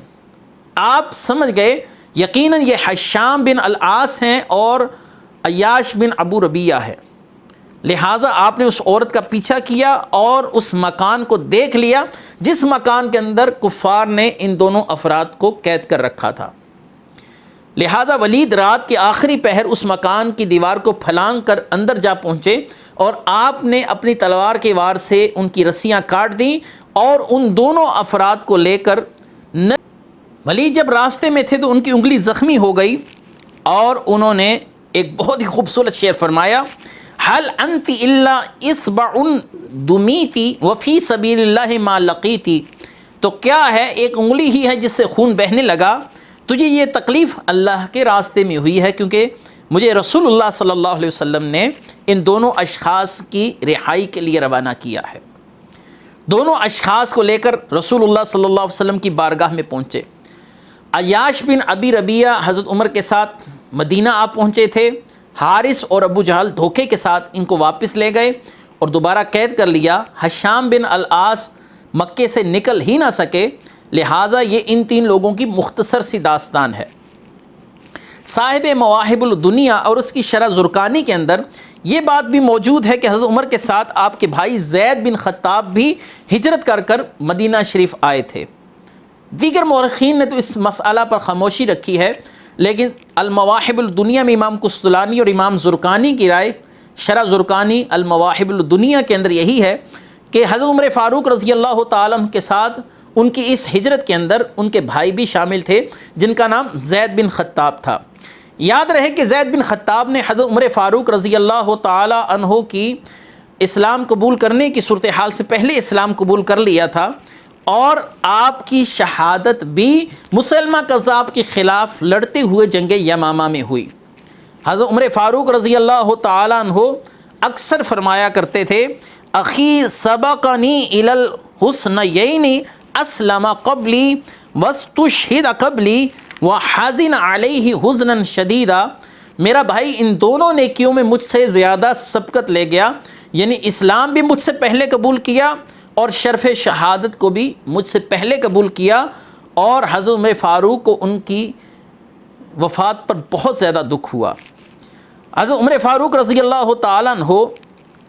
B: آپ سمجھ گئے یقیناً یہ حشام بن العاص ہیں اور عیاش بن ابو ربیعہ ہے۔ لہٰذا آپ نے اس عورت کا پیچھا کیا اور اس مکان کو دیکھ لیا جس مکان کے اندر کفار نے ان دونوں افراد کو قید کر رکھا تھا۔ لہٰذا ولید رات کے آخری پہر اس مکان کی دیوار کو پھلانگ کر اندر جا پہنچے اور آپ نے اپنی تلوار کے وار سے ان کی رسیاں کاٹ دیں اور ان دونوں افراد کو لے کر ولید جب راستے میں تھے تو ان کی انگلی زخمی ہو گئی اور انہوں نے ایک بہت ہی خوبصورت شعر فرمایا، حل انت الا اصبع دمیتی وفی سبیل اللہ ما لقیتی، تو کیا ہے ایک انگلی ہی ہے جس سے خون بہنے لگا، تجھے یہ تکلیف اللہ کے راستے میں ہوئی ہے کیونکہ مجھے رسول اللہ صلی اللہ علیہ وسلم نے ان دونوں اشخاص کی رہائی کے لیے روانہ کیا ہے۔ دونوں اشخاص کو لے کر رسول اللہ صلی اللہ علیہ وسلم کی بارگاہ میں پہنچے۔ عیاش بن ابی ربیعہ حضرت عمر کے ساتھ مدینہ آپ پہنچے تھے۔ حارث اور ابو جہل دھوکے کے ساتھ ان کو واپس لے گئے اور دوبارہ قید کر لیا۔ حشام بن العاص مکے سے نکل ہی نہ سکے، لہٰذا یہ ان تین لوگوں کی مختصر سی داستان ہے۔ صاحب مواہب الدنیا اور اس کی شرح زرقانی کے اندر یہ بات بھی موجود ہے کہ حضرت عمر کے ساتھ آپ کے بھائی زید بن خطاب بھی ہجرت کر مدینہ شریف آئے تھے۔ دیگر مورخین نے تو اس مسئلہ پر خاموشی رکھی ہے، لیکن المواہب الدنیا میں امام قسطلانی اور امام زرقانی کی رائے شرح زرقانی المواہب الدنیا کے اندر یہی ہے کہ حضرت عمر فاروق رضی اللہ تعالیٰ عنہ کے ساتھ ان کی اس ہجرت کے اندر ان کے بھائی بھی شامل تھے جن کا نام زید بن خطاب تھا۔ یاد رہے کہ زید بن خطاب نے حضرت عمر فاروق رضی اللہ تعالیٰ عنہ کی اسلام قبول کرنے کی صورتحال سے پہلے اسلام قبول کر لیا تھا اور آپ کی شہادت بھی مسلمہ کذاب کے خلاف لڑتے ہوئے جنگ یمامہ میں ہوئی۔ حضرت عمر فاروق رضی اللہ تعالیٰ عنہ اکثر فرمایا کرتے تھے، اخی سبقنی الی الحسنیین اسلم قبلی واستشہد قبلی وحزن علیہ حزنا شدیدا، میرا بھائی ان دونوں نیکیوں میں مجھ سے زیادہ سبقت لے گیا، یعنی اسلام بھی مجھ سے پہلے قبول کیا اور شرف شہادت کو بھی مجھ سے پہلے قبول کیا، اور حضرت عمر فاروق کو ان کی وفات پر بہت زیادہ دکھ ہوا۔ حضرت عمر فاروق رضی اللہ تعالیٰ عنہ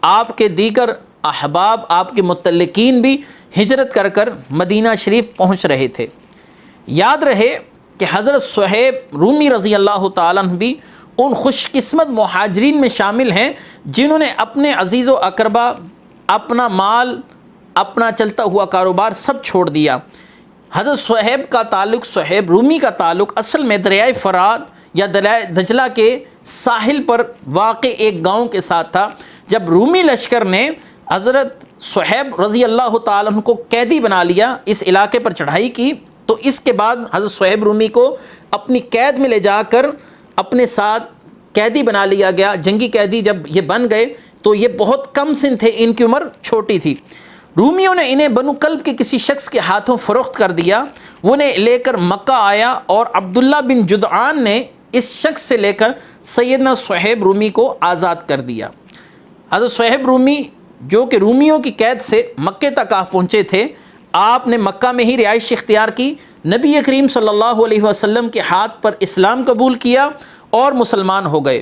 B: آپ کے دیگر احباب، آپ کے متعلقین بھی ہجرت کر مدینہ شریف پہنچ رہے تھے۔ یاد رہے کہ حضرت صہیب رومی رضی اللہ تعالیٰ عنہ بھی ان خوش قسمت مہاجرین میں شامل ہیں جنہوں نے اپنے عزیز و اقربا، اپنا مال، اپنا چلتا ہوا کاروبار سب چھوڑ دیا۔ حضرت صہیب کا تعلق، صہیب رومی کا تعلق اصل میں دریائے فرات یا دریائے دجلہ کے ساحل پر واقع ایک گاؤں کے ساتھ تھا۔ جب رومی لشکر نے حضرت صہیب رضی اللہ تعالیٰ عنہ کو قیدی بنا لیا، اس علاقے پر چڑھائی کی، تو اس کے بعد حضرت صہیب رومی کو اپنی قید میں لے جا کر اپنے ساتھ قیدی بنا لیا گیا۔ جنگی قیدی جب یہ بن گئے تو یہ بہت کم سن تھے، ان کی عمر چھوٹی تھی۔ رومیوں نے انہیں بنو کلب کے کسی شخص کے ہاتھوں فروخت کر دیا، وہ انہیں لے کر مکہ آیا اور عبداللہ بن جدعان نے اس شخص سے لے کر سیدنا صہیب رومی کو آزاد کر دیا۔ حضرت صہیب رومی جو کہ رومیوں کی قید سے مکے تک آپ پہنچے تھے، آپ نے مکہ میں ہی رہائش اختیار کی، نبی کریم صلی اللہ علیہ وسلم کے ہاتھ پر اسلام قبول کیا اور مسلمان ہو گئے۔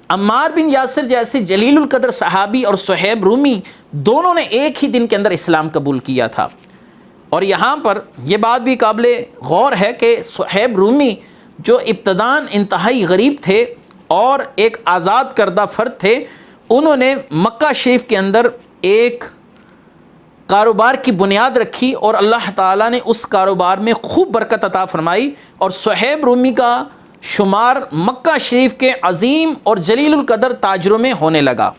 B: عمار بن یاسر جیسے جلیل القدر صحابی اور صہیب رومی دونوں نے ایک ہی دن کے اندر اسلام قبول کیا تھا۔ اور یہاں پر یہ بات بھی قابل غور ہے کہ صہیب رومی جو ابتداً انتہائی غریب تھے اور ایک آزاد کردہ فرد تھے، انہوں نے مکہ شریف کے اندر ایک کاروبار کی بنیاد رکھی اور اللہ تعالیٰ نے اس کاروبار میں خوب برکت عطا فرمائی، اور صہیب رومی کا شمار مکہ شریف کے عظیم اور جلیل القدر تاجروں میں ہونے لگا۔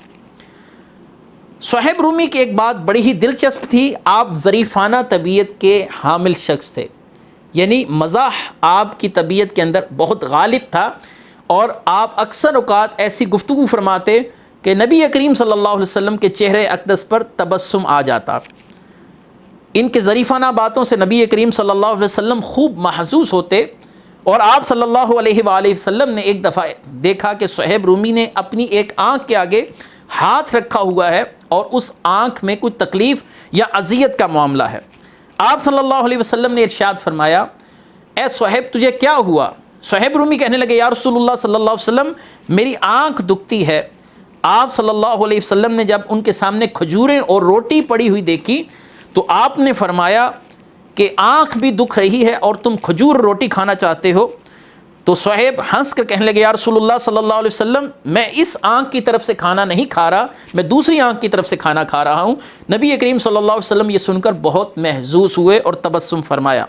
B: صہیب رومی کی ایک بات بڑی ہی دلچسپ تھی، آپ ظریفانہ طبیعت کے حامل شخص تھے، یعنی مزاح آپ کی طبیعت کے اندر بہت غالب تھا، اور آپ اکثر اوقات ایسی گفتگو فرماتے کہ نبی کریم صلی اللہ علیہ وسلم کے چہرے اقدس پر تبسم آ جاتا۔ ان کے ظریفانہ باتوں سے نبی کریم صلی اللہ علیہ وسلم خوب محظوظ ہوتے، اور آپ صلی اللہ علیہ وآلہ وسلم نے ایک دفعہ دیکھا کہ صہیب رومی نے اپنی ایک آنکھ کے آگے ہاتھ رکھا ہوا ہے اور اس آنکھ میں کچھ تکلیف یا اذیت کا معاملہ ہے۔ آپ صلی اللہ علیہ وسلم نے ارشاد فرمایا، اے صہیب تجھے کیا ہوا؟ صہیب رومی کہنے لگے، یا رسول اللہ صلی اللہ علیہ وسلم میری آنکھ دکھتی ہے۔ آپ صلی اللہ علیہ وسلم نے جب ان کے سامنے کھجوریں اور روٹی پڑی ہوئی دیکھی تو آپ نے فرمایا کہ آنکھ بھی دکھ رہی ہے اور تم کھجور روٹی کھانا چاہتے ہو؟ تو صہیب ہنس کر کہنے لگے یا رسول اللہ صلی اللہ علیہ وسلم میں اس آنکھ کی طرف سے کھانا نہیں کھا رہا، میں دوسری آنکھ کی طرف سے کھانا کھا رہا ہوں۔ نبی کریم صلی اللہ علیہ وسلم یہ سن کر بہت محظوظ ہوئے اور تبسم فرمایا۔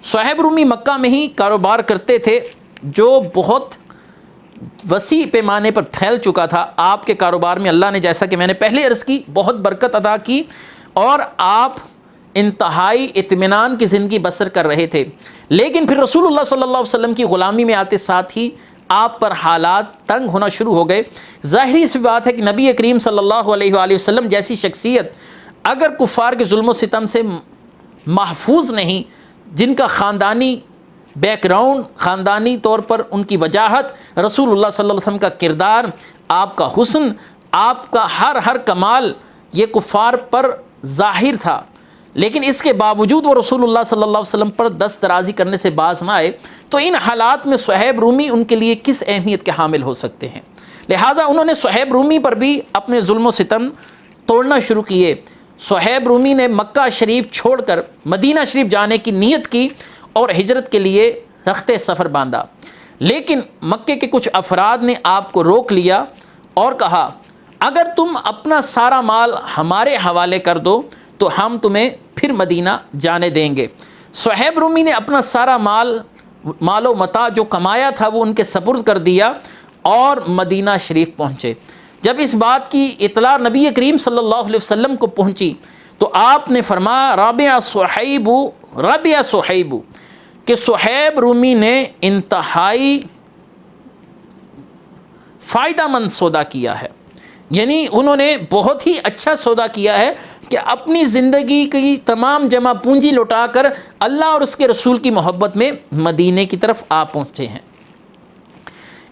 B: صہیب رومی مکہ میں ہی کاروبار کرتے تھے جو بہت وسیع پیمانے پر پھیل چکا تھا۔ آپ کے کاروبار میں اللہ نے، جیسا کہ میں نے پہلے عرض کی، بہت برکت عطا کی اور آپ انتہائی اطمینان کی زندگی بسر کر رہے تھے۔ لیکن پھر رسول اللہ صلی اللہ علیہ وسلم کی غلامی میں آتے ساتھ ہی آپ پر حالات تنگ ہونا شروع ہو گئے۔ ظاہری سی بات ہے کہ نبی کریم صلی اللہ علیہ وآلہ وسلم جیسی شخصیت اگر کفار کے ظلم و ستم سے محفوظ نہیں، جن کا خاندانی بیک گراؤنڈ، خاندانی طور پر ان کی وجاہت، رسول اللہ صلی اللہ علیہ وسلم کا کردار، آپ کا حسن، آپ کا ہر کمال یہ کفار پر ظاہر تھا، لیکن اس کے باوجود وہ رسول اللہ صلی اللہ علیہ وسلم پر دست درازی کرنے سے باز نہ آئے، تو ان حالات میں صہیب رومی ان کے لیے کس اہمیت کے حامل ہو سکتے ہیں؟ لہٰذا انہوں نے صہیب رومی پر بھی اپنے ظلم و ستم توڑنا شروع کیے۔ صہیب رومی نے مکہ شریف چھوڑ کر مدینہ شریف جانے کی نیت کی اور ہجرت کے لیے رخت سفر باندھا، لیکن مکے کے کچھ افراد نے آپ کو روک لیا اور کہا اگر تم اپنا سارا مال ہمارے حوالے کر دو تو ہم تمہیں پھر مدینہ جانے دیں گے۔ صہیب رومی نے اپنا سارا مال و متاع جو کمایا تھا وہ ان کے سپرد کر دیا اور مدینہ شریف پہنچے۔ جب اس بات کی اطلاع نبی کریم صلی اللہ علیہ وسلم کو پہنچی تو آپ نے فرمایا رابع صہیب، کہ صہیب رومی نے انتہائی فائدہ مند سودا کیا ہے، یعنی انہوں نے بہت ہی اچھا سودا کیا ہے کہ اپنی زندگی کی تمام جمع پونجی لوٹا کر اللہ اور اس کے رسول کی محبت میں مدینے کی طرف آ پہنچے ہیں۔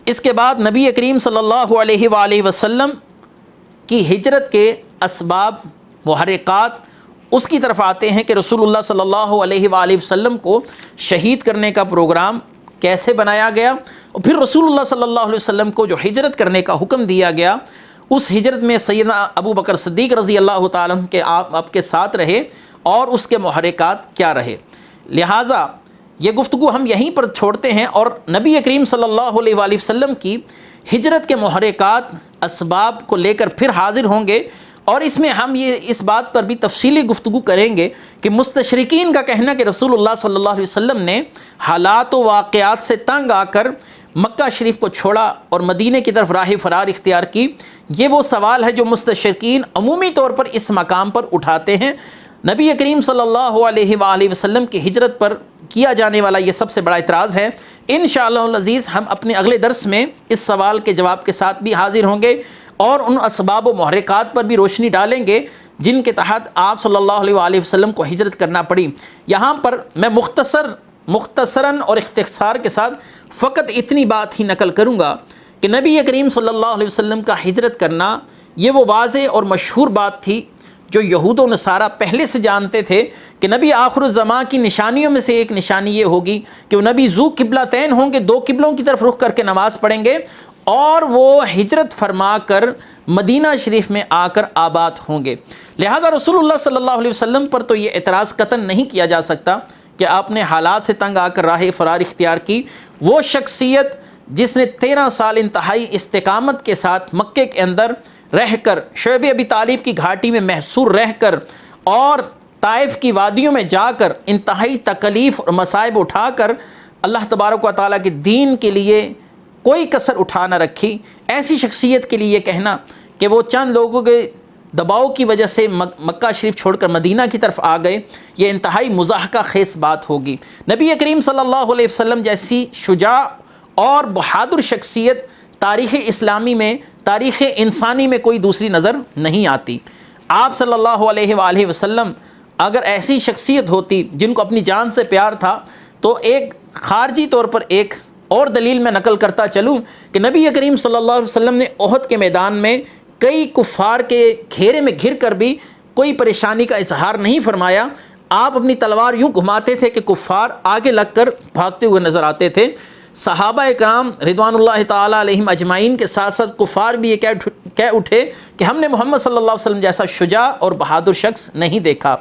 B: اس کے بعد نبی کریم صلی اللہ علیہ وآلہ وسلم کی ہجرت کے اسباب محرکات اس کی طرف آتے ہیں کہ رسول اللہ صلی اللہ علیہ وآلہ وسلم کو شہید کرنے کا پروگرام کیسے بنایا گیا، اور پھر رسول اللہ صلی اللہ علیہ وسلم کو جو ہجرت کرنے کا حکم دیا گیا، اس ہجرت میں سیدنا ابو بکر صدیق رضی اللہ تعالیٰ عنہ کے آپ کے ساتھ رہے اور اس کے محرکات کیا رہے۔ لہٰذا یہ گفتگو ہم یہیں پر چھوڑتے ہیں اور نبی کریم صلی اللہ علیہ وآلہ وسلم کی ہجرت کے محرکات اسباب کو لے کر پھر حاضر ہوں گے، اور اس میں ہم اس بات پر بھی تفصیلی گفتگو کریں گے کہ مستشرقین کا کہنا کہ رسول اللہ صلی اللہ علیہ وسلم نے حالات و واقعات سے تنگ آ کر مکہ شریف کو چھوڑا اور مدینے کی طرف راہ فرار اختیار کی، یہ وہ سوال ہے جو مستشرقین عمومی طور پر اس مقام پر اٹھاتے ہیں۔ نبی کریم صلی اللہ علیہ وآلہ وسلم کی ہجرت پر کیا جانے والا یہ سب سے بڑا اعتراض ہے۔ انشاءاللہ العزیز ہم اپنے اگلے درس میں اس سوال کے جواب کے ساتھ بھی حاضر ہوں گے اور ان اسباب و محرکات پر بھی روشنی ڈالیں گے جن کے تحت آپ صلی اللہ علیہ وآلہ وسلم کو ہجرت کرنا پڑی۔ یہاں پر میں مختصراً اور اختصار کے ساتھ فقط اتنی بات ہی نقل کروں گا کہ نبی کریم صلی اللہ علیہ وسلم کا ہجرت کرنا یہ وہ واضح اور مشہور بات تھی جو یہود و نصارہ پہلے سے جانتے تھے کہ نبی آخر الزماں کی نشانیوں میں سے ایک نشانی یہ ہوگی کہ وہ نبی ذو قبلتین ہوں گے، دو قبلوں کی طرف رخ کر کے نماز پڑھیں گے اور وہ ہجرت فرما کر مدینہ شریف میں آ کر آباد ہوں گے۔ لہٰذا رسول اللہ صلی اللہ علیہ وسلم پر تو یہ اعتراض قطعاً نہیں کیا جا سکتا کہ آپ نے حالات سے تنگ آ کر راہ فرار اختیار کی۔ وہ شخصیت جس نے 13 سال انتہائی استقامت کے ساتھ مکے کے اندر رہ کر، شعب ابی طالب کی گھاٹی میں محصور رہ کر اور طائف کی وادیوں میں جا کر انتہائی تکلیف اور مصائب اٹھا کر اللہ تبارک و تعالیٰ کے دین کے لیے کوئی کسر اٹھا نہ رکھی، ایسی شخصیت کے لیے یہ کہنا کہ وہ چند لوگوں کے دباؤ کی وجہ سے مکہ شریف چھوڑ کر مدینہ کی طرف آ گئے، یہ انتہائی مضحکہ خیز بات ہوگی۔ نبی کریم صلی اللہ علیہ وسلم جیسی شجاع اور بہادر شخصیت تاریخ اسلامی میں، تاریخ انسانی میں کوئی دوسری نظر نہیں آتی۔ آپ صلی اللہ علیہ وآلہ وسلم اگر ایسی شخصیت ہوتی جن کو اپنی جان سے پیار تھا تو ایک خارجی طور پر ایک اور دلیل میں نقل کرتا چلوں کہ نبی کریم صلی اللہ علیہ وسلم نے احد کے میدان میں کئی کفار کے گھیرے میں گھر کر بھی کوئی پریشانی کا اظہار نہیں فرمایا۔ آپ اپنی تلوار یوں گھماتے تھے کہ کفار آگے لگ کر بھاگتے ہوئے نظر آتے تھے۔ صحابہ اکرام رضوان اللہ تعالیٰ علیہم اجمعین کے ساتھ ساتھ کفار بھی یہ کہہ اٹھے کہ ہم نے محمد صلی اللہ علیہ وسلم جیسا شجاع اور بہادر شخص نہیں دیکھا۔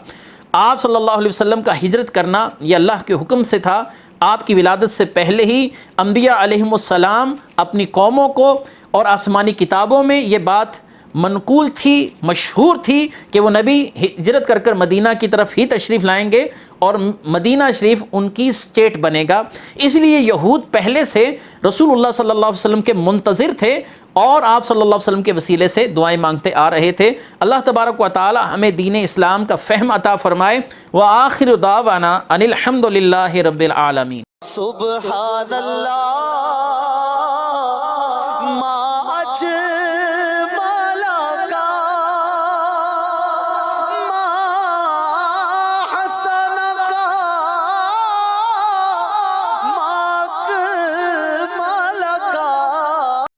B: آپ صلی اللہ علیہ وسلم کا ہجرت کرنا یہ اللہ کے حکم سے تھا۔ آپ کی ولادت سے پہلے ہی انبیاء علیہم السلام اپنی قوموں کو اور آسمانی کتابوں میں یہ بات منقول تھی، مشہور تھی کہ وہ نبی ہجرت کر کر مدینہ کی طرف ہی تشریف لائیں گے اور مدینہ شریف ان کی اسٹیٹ بنے گا۔ اس لیے یہود پہلے سے رسول اللہ صلی اللہ علیہ وسلم کے منتظر تھے اور آپ صلی اللہ علیہ وسلم کے وسیلے سے دعائیں مانگتے آ رہے تھے۔ اللہ تبارک و تعالی ہمیں دین اسلام کا فہم عطا فرمائے۔ وآخر دعوانا ان الحمد للہ رب العالمین۔
A: سبحان اللہ